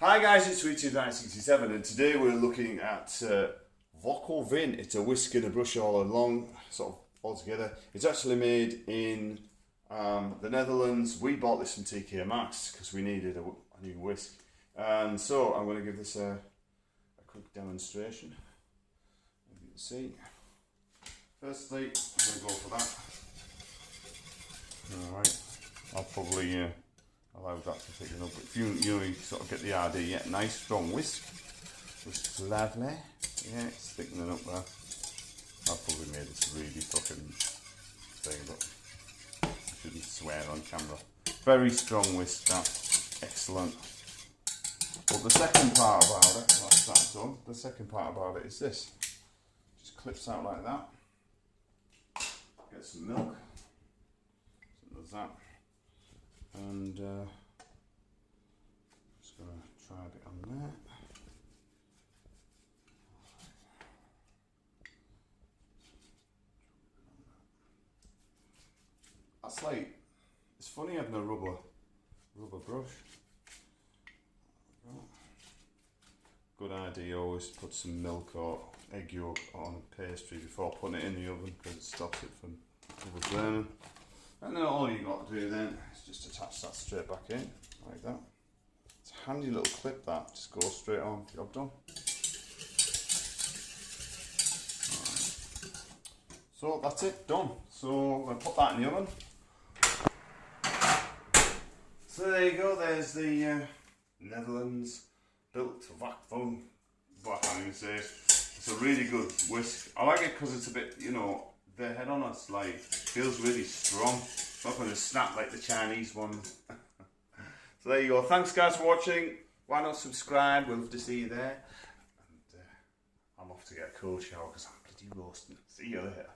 Hi guys, it's Sweet2967 and today we're looking at vacu. It's a whisk and a brush all along, sort of all together. It's actually made in the Netherlands. We bought this from TK Maxx because we needed a new whisk. And so I'm going to give this a quick demonstration. As you can see. Firstly, I'm going to go for that. Alright, I'll probably allow that to thicken up, but if you sort of get the idea. Yeah, nice strong whisk. Whisk's lovely. Yeah, it's thickening up there. I've probably made this really fucking thing, but I shouldn't swear on camera. Very strong whisk, that. Excellent. But the second part about it, that's that done. The second part about it is this. Just clips out like that. Get some milk. So there's that. And just going to try a bit on there. That's like, it's funny having a rubber brush. Good idea, always put some milk or egg yolk on pastry before putting it in the oven because it stops it from overburning. And then all you got to do then is just attach that straight back in, like that. It's a handy little clip that, just goes straight on, job done. Right. So that's it, done. So I'm going to put that in the oven. So there you go, there's the Netherlands built vacu. What I'm going to say, it's a really good whisk. I like it because it's a bit, the head on it's like, feels really strong. It's not going to snap like the Chinese one. So there you go. Thanks guys for watching. Why not subscribe? We'd love to see you there. And I'm off to get a cold shower because I'm bloody roasting. See you later.